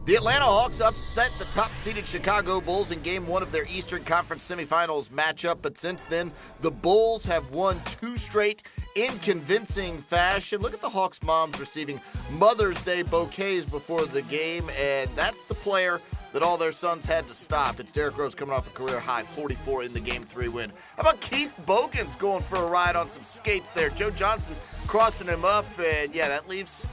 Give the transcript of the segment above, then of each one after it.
The Atlanta Hawks upset the top-seeded Chicago Bulls in Game 1 of their Eastern Conference semifinals matchup, but since then, the Bulls have won 2 straight in convincing fashion. Look at the Hawks moms receiving Mother's Day bouquets before the game, and that's the player that all their sons had to stop. It's Derrick Rose coming off a career-high 44 in the Game 3 win. How about Keith Bogans going for a ride on some skates there? Joe Johnson crossing him up, and yeah, that leaves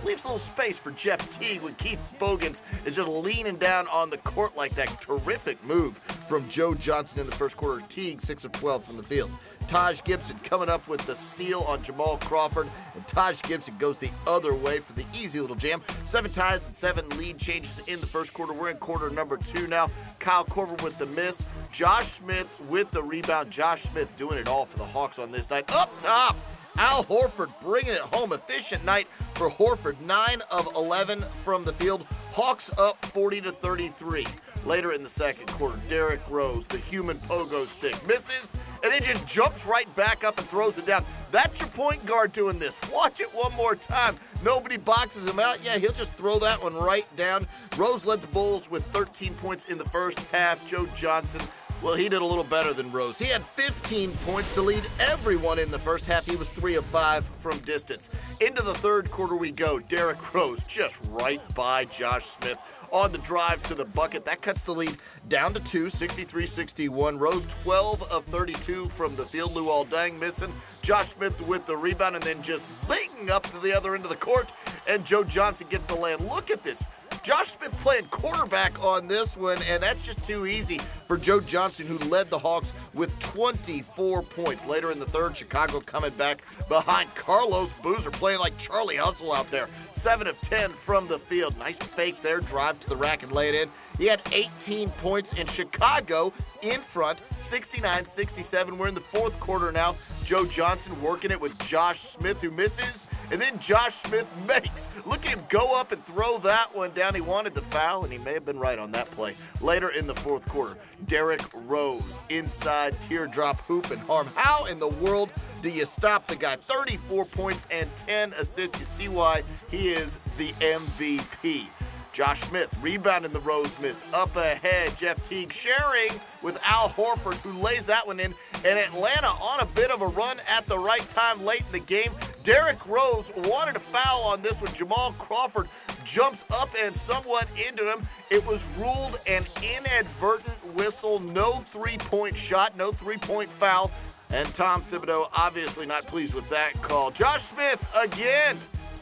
a little space for Jeff Teague when Keith Bogans is just leaning down on the court like that. Terrific move from Joe Johnson in the first quarter. Teague 6 of 12 from the field. Taj Gibson coming up with the steal on Jamal Crawford, and Taj Gibson goes the other way for the easy little jam. 7 ties and 7 lead changes in the first quarter. We're in quarter number 2 now. Kyle Korver with the miss. Josh Smith with the rebound. Josh Smith doing it all for the Hawks on this night. Up top, Al Horford bringing it home. Efficient night for Horford. 9 of 11 from the field. Hawks up 40-33. Later in the second quarter, Derrick Rose, the human pogo stick, misses and then just jumps right back up and throws it down. That's your point guard doing this. Watch it one more time. Nobody boxes him out. Yeah, he'll just throw that one right down. Rose led the Bulls with 13 points in the first half. Joe Johnson, well, he did a little better than Rose. He had 15 points to lead everyone in the first half. He was 3 of 5 from distance. Into the third quarter we go. Derrick Rose just right by Josh Smith on the drive to the bucket. That cuts the lead down to 2, 63-61. Rose 12 of 32 from the field. Luol Deng missing. Josh Smith with the rebound and then just zing up to the other end of the court. And Joe Johnson gets the land. Look at this. Josh Smith playing quarterback on this one, and that's just too easy for Joe Johnson, who led the Hawks with 24 points. Later in the third, Chicago coming back behind. Carlos Boozer playing like Charlie Hustle out there. 7 of 10 from the field. Nice fake there, drive to the rack and lay it in. He had 18 points in Chicago in front, 69-67. We're in the fourth quarter now. Joe Johnson working it with Josh Smith, who misses, and then Josh Smith makes. Look at him go up and throw that one down. He wanted the foul, and he may have been right on that play. Later in the fourth quarter, Derrick Rose inside teardrop hoop and harm. How in the world do you stop the guy? 34 points and 10 assists. You see why he is the MVP. Josh Smith rebounding the Rose miss. Up ahead, Jeff Teague sharing with Al Horford, who lays that one in. And Atlanta on a bit of a run at the right time late in the game. Derrick Rose wanted a foul on this one. Jamal Crawford jumps up and somewhat into him. It was ruled an inadvertent whistle. No three-point shot, no three-point foul. And Tom Thibodeau obviously not pleased with that call. Josh Smith again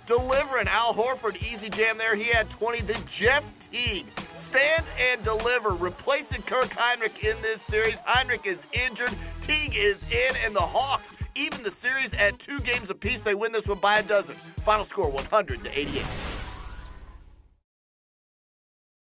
delivering. Al Horford, easy jam there. He had 20. Then Jeff Teague, stand and deliver, replacing Kirk Hinrich in this series. Hinrich is injured. Teague is in, and the Hawks even the series at 2 games apiece. They win this one by a dozen. Final score 100-88.